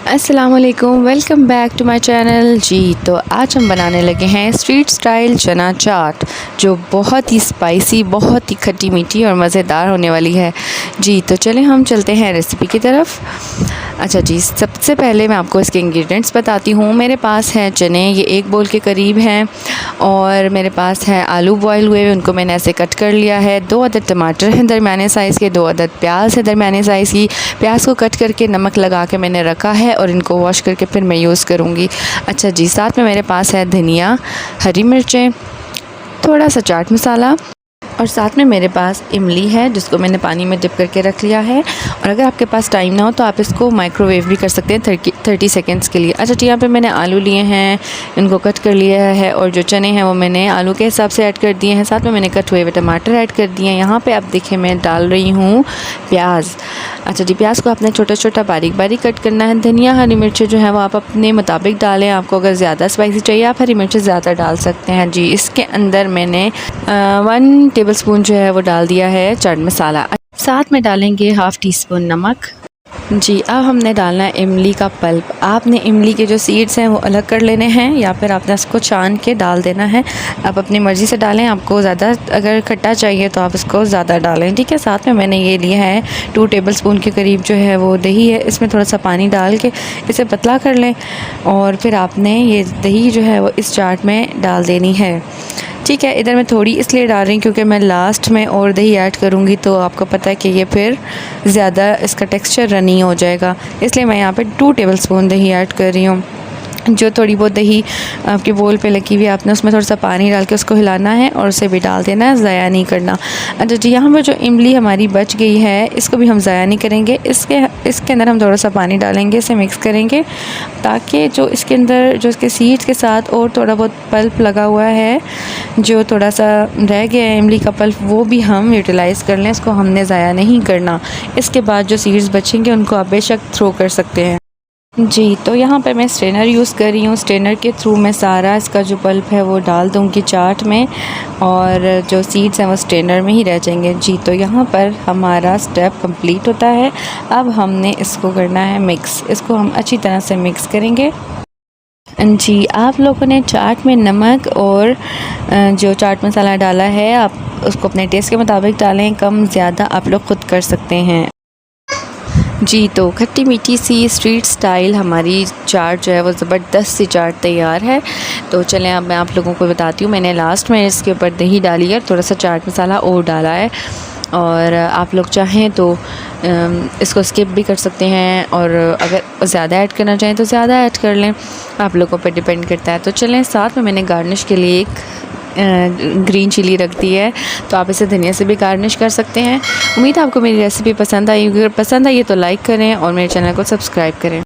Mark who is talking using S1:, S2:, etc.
S1: अस्सलामुअलैकुम, welcome back to my channel. जी तो आज हम बनाने लगे हैं स्ट्रीट स्टाइल चना चाट, जो बहुत ही स्पाइसी, बहुत ही खट्टी मीठी और मज़ेदार होने वाली है। जी तो चलें हम चलते हैं रेसिपी की तरफ। अच्छा जी, सबसे पहले मैं आपको इसके इंग्रेडिएंट्स बताती हूँ। मेरे पास हैं चने, ये 1 बोल के करीब हैं, और मेरे पास है आलू बॉयल हुए, उनको मैंने ऐसे कट कर लिया है। 2 अदद टमाटर हैं दरमियाने साइज़ के, 2 अदद प्याज है दरमियाने साइज़ की। प्याज को कट करके नमक लगा के मैंने रखा है और इनको वॉश करके फिर मैं यूज़ करूँगी। अच्छा जी, साथ में मेरे पास है धनिया, हरी मिर्चें, थोड़ा सा चाट मसाला, और साथ में मेरे पास इमली है जिसको मैंने पानी में डिप करके रख लिया है। और अगर आपके पास टाइम ना हो तो आप इसको माइक्रोवेव भी कर सकते हैं 30 सेकेंड्स के लिए। अच्छा जी, यहाँ पे मैंने आलू लिए हैं, इनको कट कर लिया है, और जो चने हैं वो मैंने आलू के हिसाब से ऐड कर दिए हैं। साथ में मैंने कट हुए हुए टमाटर ऐड कर दिए हैं। यहाँ पे आप देखिए मैं डाल रही हूँ प्याज। अच्छा जी, प्याज को आपने छोटा छोटा बारीक बारीक कट करना है। धनिया, हरी मिर्चें जो है वो आप अपने मुताबिक डालें। आपको अगर ज़्यादा स्पाइसी चाहिए आप हरी मिर्चें ज़्यादा डाल सकते हैं। जी, इसके अंदर मैंने 1 टेबलस्पून जो है वो डाल दिया है चाट मसाला। साथ में डालेंगे हाफ़ टी स्पून नमक। जी, अब हमने डालना है इमली का पल्प। आपने इमली के जो सीड्स हैं वो अलग कर लेने हैं, या फिर आपने इसको छान के डाल देना है। आप अपनी मर्ज़ी से डालें, आपको ज़्यादा अगर खट्टा चाहिए तो आप इसको ज़्यादा डालें, ठीक है। साथ में मैंने ये लिया है 2 टेबलस्पून के करीब जो है वो दही है। इसमें थोड़ा सा पानी डाल के इसे पतला कर लें, और फिर आपने ये दही जो है वो इस चाट में डाल देनी है, ठीक है। इधर मैं थोड़ी इसलिए डाल रही हूँ क्योंकि मैं लास्ट में और दही ऐड करूँगी, तो आपको पता है कि ये फिर ज़्यादा इसका टेक्सचर रनी हो जाएगा, इसलिए मैं यहाँ पे 2 टेबलस्पून दही ऐड कर रही हूँ। जो थोड़ी बहुत दही आपके बोल पे लगी हुई है, आपने उसमें थोड़ा सा पानी डाल के उसको हिलाना है और उसे भी डाल देना है, ज़ाया नहीं करना। अच्छा जी, यहाँ पर जो इमली हमारी बच गई है इसको भी हम ज़ाया नहीं करेंगे। इसके अंदर हम थोड़ा सा पानी डालेंगे, इसे मिक्स करेंगे, ताकि जो इसके अंदर जो इसके सीड्स के साथ और थोड़ा बहुत पल्प लगा हुआ है, जो थोड़ा सा रह गया है इमली का पल्प, वो भी हम यूटिलाइज़ कर लें। इसको हमने ज़ाया नहीं करना। इसके बाद जो सीड्स बचेंगे उनको आप बेशक थ्रो कर सकते हैं। जी तो यहाँ पर मैं स्ट्रेनर यूज़ कर रही हूँ। स्ट्रेनर के थ्रू मैं सारा इसका जो पल्प है वो डाल दूँगी चाट में, और जो सीड्स हैं वो स्ट्रेनर में ही रह जाएंगे। जी तो यहाँ पर हमारा स्टेप कंप्लीट होता है। अब हमने इसको करना है मिक्स। इसको हम अच्छी तरह से मिक्स करेंगे। जी, आप लोगों ने चाट में नमक और जो चाट मसाला डाला है आप उसको अपने टेस्ट के मुताबिक डालें, कम ज़्यादा आप लोग ख़ुद कर सकते हैं। जी तो खट्टी मीठी सी स्ट्रीट स्टाइल हमारी चाट जो है वो ज़बरदस्त सी चाट तैयार है। तो चलें अब मैं आप लोगों को बताती हूँ। मैंने लास्ट में इसके ऊपर दही डाली है, थोड़ा सा चाट मसाला और डाला है, और आप लोग चाहें तो इसको स्किप भी कर सकते हैं, और अगर ज़्यादा ऐड करना चाहें तो ज़्यादा ऐड कर लें, आप लोगों पर डिपेंड करता है। तो चलें, साथ में मैंने गार्निश के लिए एक ग्रीन चिली रख दी है, तो आप इसे धनिया से भी गार्निश कर सकते हैं। उम्मीद है आपको मेरी रेसिपी पसंद आई। अगर पसंद आई तो लाइक करें और मेरे चैनल को सब्सक्राइब करें।